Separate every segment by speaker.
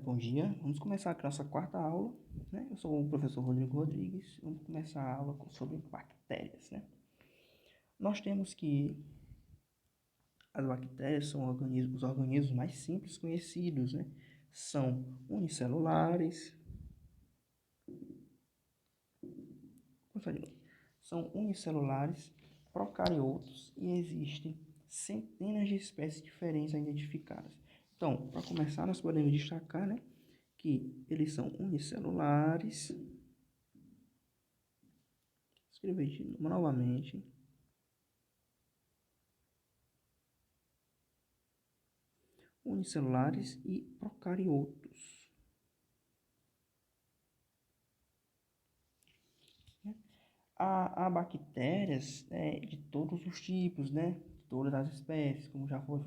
Speaker 1: Bom dia, vamos começar aqui a nossa quarta aula, né? Eu sou o professor Rodrigo Rodrigues, vamos começar a aula sobre bactérias, né? Nós temos que as bactérias são os organismos mais simples conhecidos, né? São unicelulares, são unicelulares, procariotos e existem centenas de espécies diferentes identificadas. Então, para começar, nós podemos destacar, né, que eles são unicelulares. Escrever novamente. Unicelulares e procariotos. Há bactérias de todos os tipos, né? De todas as espécies, como já foi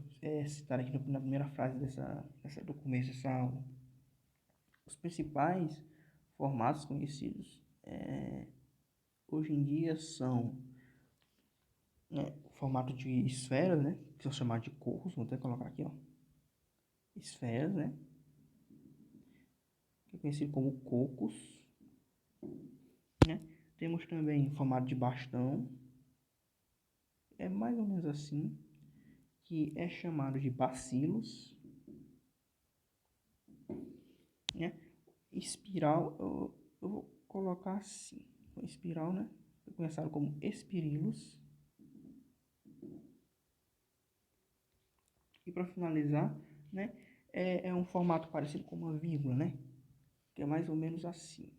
Speaker 1: citado aqui na primeira frase do começo dessa aula. Os principais formatos conhecidos hoje em dia são, né, o formato de esferas, né? Que são chamados de cocos. Vou até colocar aqui, ó. Esferas, né? Que é conhecido como cocos, né? Temos também formato de bastão, é mais ou menos assim, que é chamado de bacilos, né? Espiral, eu vou colocar assim, espiral, né? Conhecido como espirilos. E para finalizar, né? É um formato parecido com uma vírgula, né? Que é mais ou menos assim.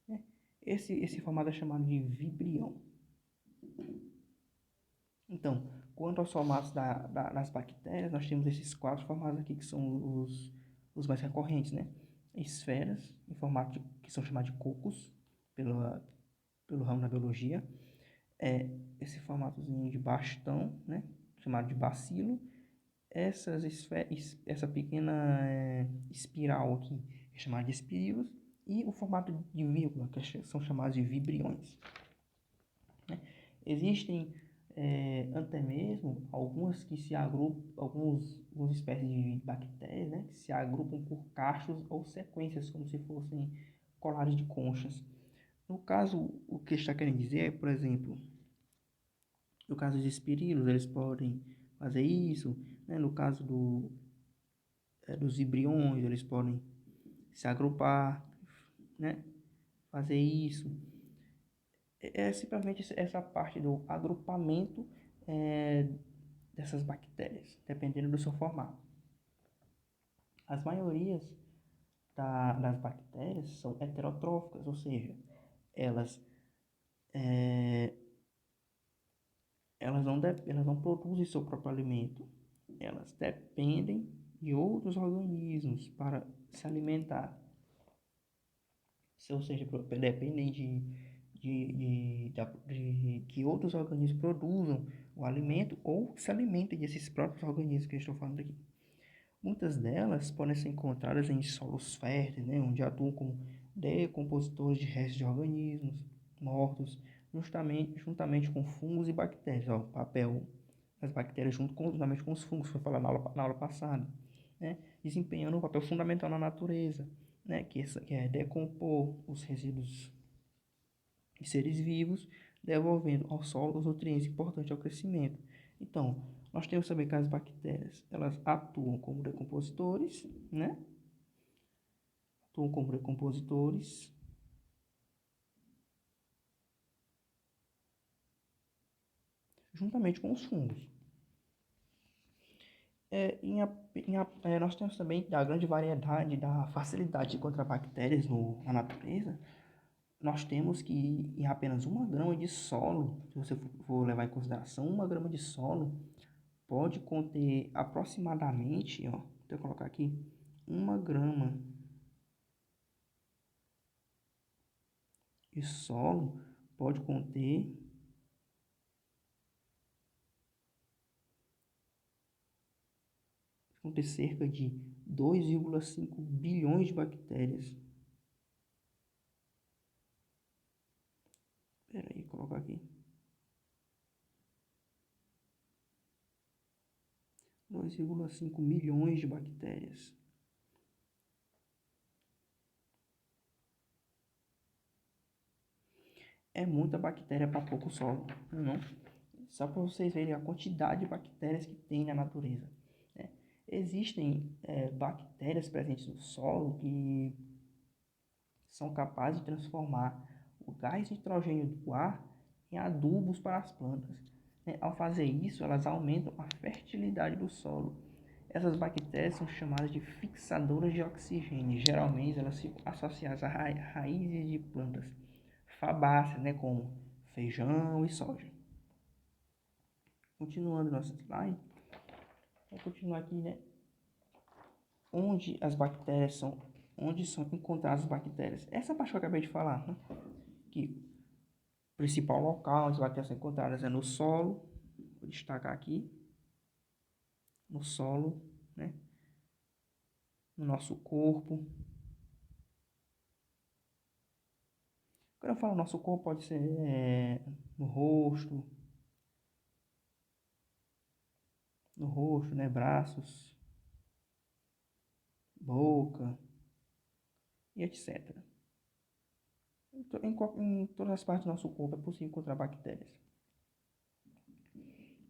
Speaker 1: Né? Esse formato é chamado de vibrião. Então, quanto aos formatos das bactérias, nós temos esses quatro formatos aqui que são os mais recorrentes, né? Esferas, em formato que são chamados de cocos, pelo ramo da biologia. Esse formatozinho de bastão, né? Chamado de bacilo. Essa pequena espiral aqui é chamada de espírilos. E o formato de vírgula, que são chamados de vibriões. Né? Existem até mesmo algumas que se agrupam, algumas espécies de bactérias, né, que se agrupam por cachos ou sequências, como se fossem colares de conchas. No caso, o que está querendo dizer é, por exemplo, no caso de espírilos, eles podem fazer isso, né? No caso dos vibriões, eles podem se agrupar, né? Fazer isso. É simplesmente essa parte do agrupamento dessas bactérias, dependendo do seu formato. As maiorias das bactérias são heterotróficas, ou seja, elas, é, elas não produzem seu próprio alimento, elas dependem de outros organismos para se alimentar. Ou seja, dependem de que outros organismos produzam o alimento ou se alimentem desses próprios organismos que eu estou falando aqui. Muitas delas podem ser encontradas em solos férteis, né, onde atuam como decompositores de restos de organismos mortos, juntamente com fungos e bactérias. Ó, o papel das bactérias juntamente com os fungos, foi falado na aula passada, né, desempenhando um papel fundamental na natureza, né, que é decompor os resíduos de seres vivos, devolvendo ao solo os nutrientes importantes ao crescimento. Então, nós temos também que as bactérias, elas atuam como decompositores, né? Atuam como decompositores, juntamente com os fungos. Nós temos também da grande variedade, da facilidade de encontrar bactérias na natureza. Nós temos que em apenas 1 grama de solo, se você for levar em consideração, 1 grama de solo pode conter aproximadamente, ó, deixa eu colocar aqui, 1 grama de solo pode conter cerca de 2,5 bilhões de bactérias. Espera aí, colocar aqui. 2,5 milhões de bactérias. É muita bactéria para pouco solo, não? Só para vocês verem a quantidade de bactérias que tem na natureza, né? Existem bactérias presentes no solo que são capazes de transformar o gás nitrogênio do ar em adubos para as plantas, né? Ao fazer isso, elas aumentam a fertilidade do solo. Essas bactérias são chamadas de fixadoras de oxigênio. Geralmente, elas ficam associadas a raízes de plantas fabáceas, né, como feijão e soja. Continuando nosso slide, vou continuar aqui, né? Onde são encontradas as bactérias. Essa parte que eu acabei de falar, né? Que o principal local onde as bactérias são encontradas é no solo. Vou destacar aqui, no solo, né? No nosso corpo. Quando eu falo nosso corpo, pode ser no rosto, né? Braços, boca e etc. Em todas as partes do nosso corpo é possível encontrar bactérias,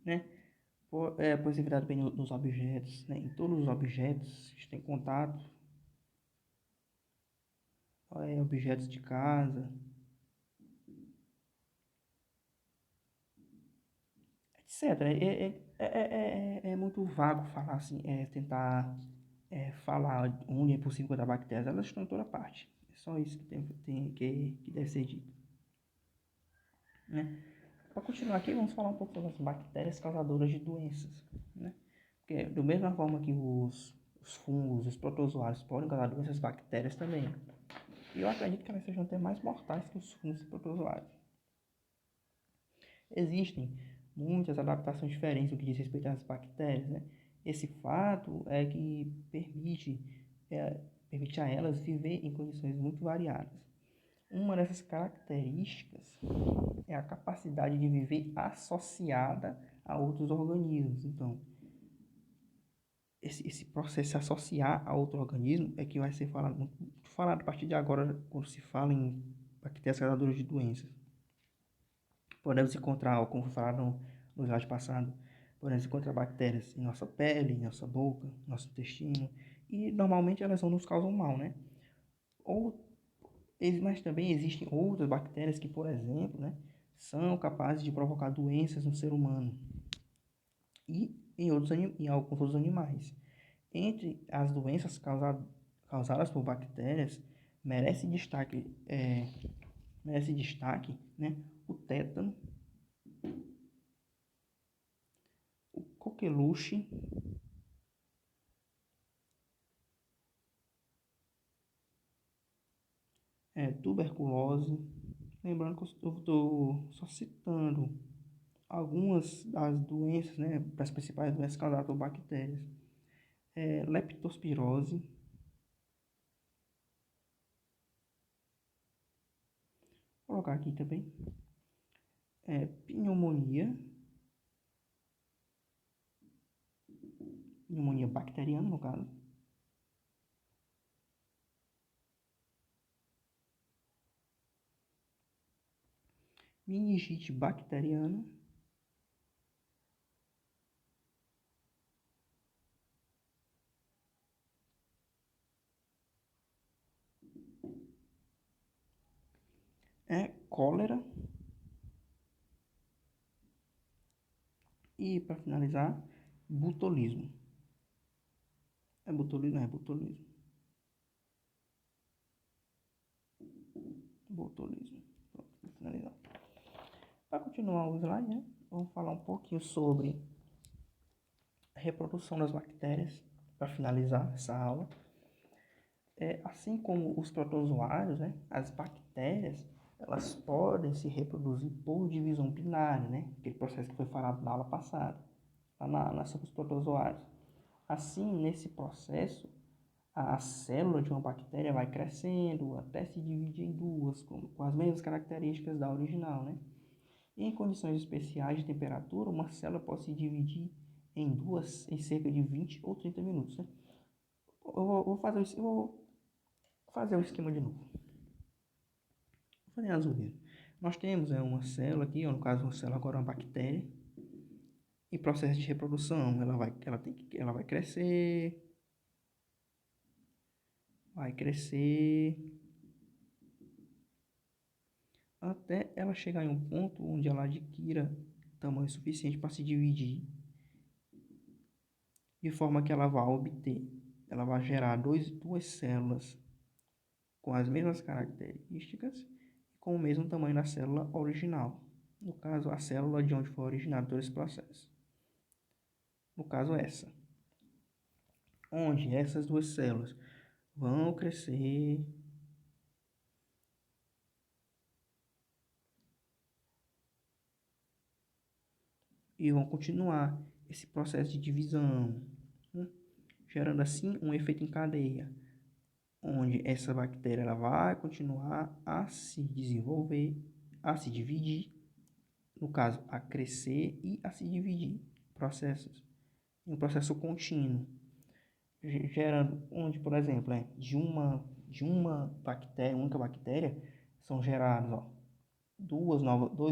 Speaker 1: né? Pois é verdade bem nos objetos, né? Em todos os objetos a gente tem contato, objetos de casa, etc. É muito vago falar assim, tentar falar onde é possível encontrar bactérias. Elas estão em toda parte. É só isso que deve ser dito, né? Para continuar aqui, vamos falar um pouco sobre as bactérias causadoras de doenças, né? Porque da mesma forma que os fungos, os protozoários podem causar doenças, as bactérias também. E eu acredito que elas sejam até mais mortais que os fungos e protozoários. Existem muitas adaptações diferentes no que diz respeito às bactérias, né? Esse fato é que permite a elas viver em condições muito variadas. Uma dessas características é a capacidade de viver associada a outros organismos. Então, esse processo de se associar a outro organismo é que vai ser falado a partir de agora quando se fala em bactérias causadoras de doenças. Podemos encontrar, como foi falado no slide passado, podemos encontrar bactérias em nossa pele, em nossa boca, nosso intestino, e normalmente elas não nos causam mal, né? Mas também existem outras bactérias que, por exemplo, né, são capazes de provocar doenças no ser humano e em alguns outros animais. Entre as doenças causadas por bactérias, merece destaque, né, o tétano, o coqueluche, tuberculose. Lembrando que eu estou só citando algumas das doenças, né, das principais doenças causadas por bactérias. Leptospirose, vou colocar aqui também, pneumonia, pneumonia bacteriana no caso, meningite bacteriana, cólera e, para finalizar, botulismo. Botulismo? Botulismo. Botulismo. Pronto, para finalizar. Para continuar o slide, né, vamos falar um pouquinho sobre a reprodução das bactérias, para finalizar essa aula. Assim como os protozoários, né, as bactérias, elas podem se reproduzir por divisão binária, né, aquele processo que foi falado na aula passada, lá sobre os protozoários. Assim, nesse processo, a célula de uma bactéria vai crescendo até se dividir em duas, com as mesmas características da original, né? E em condições especiais de temperatura, uma célula pode se dividir em cerca de 20 ou 30 minutos, né? Eu vou fazer o esquema de novo. Vou fazer azul mesmo. Nós temos uma célula aqui, ó, no caso uma célula agora é uma bactéria. Em processo de reprodução, ela vai crescer até ela chegar em um ponto onde ela adquira tamanho suficiente para se dividir, de forma que ela vai gerar duas células com as mesmas características e com o mesmo tamanho da célula original. No caso, a célula de onde foi originado todo esse processo. No caso, essa. Onde essas duas células vão crescer e vão continuar esse processo de divisão, né? Gerando assim um efeito em cadeia, onde essa bactéria ela vai continuar a se desenvolver, a se dividir, no caso, a crescer e a se dividir, um processo contínuo, gerando, onde, por exemplo, de uma bactéria, única bactéria, são gerados, ó, duas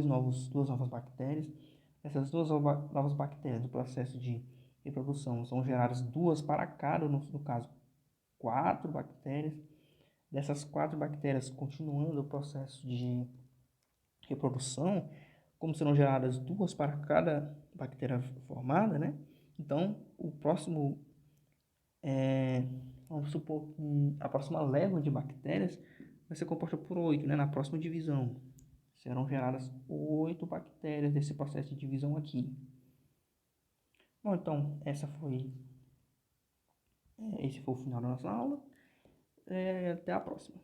Speaker 1: novas bactérias. Essas novas bactérias do processo de reprodução são geradas duas para cada, no caso, quatro bactérias. Dessas quatro bactérias, continuando o processo de reprodução, como serão geradas duas para cada bactéria formada, né? Então, vamos supor que a próxima leva de bactérias vai ser composta por 8, né? Na próxima divisão, serão geradas 8 bactérias desse processo de divisão aqui. Bom, então, esse foi o final da nossa aula. Até a próxima.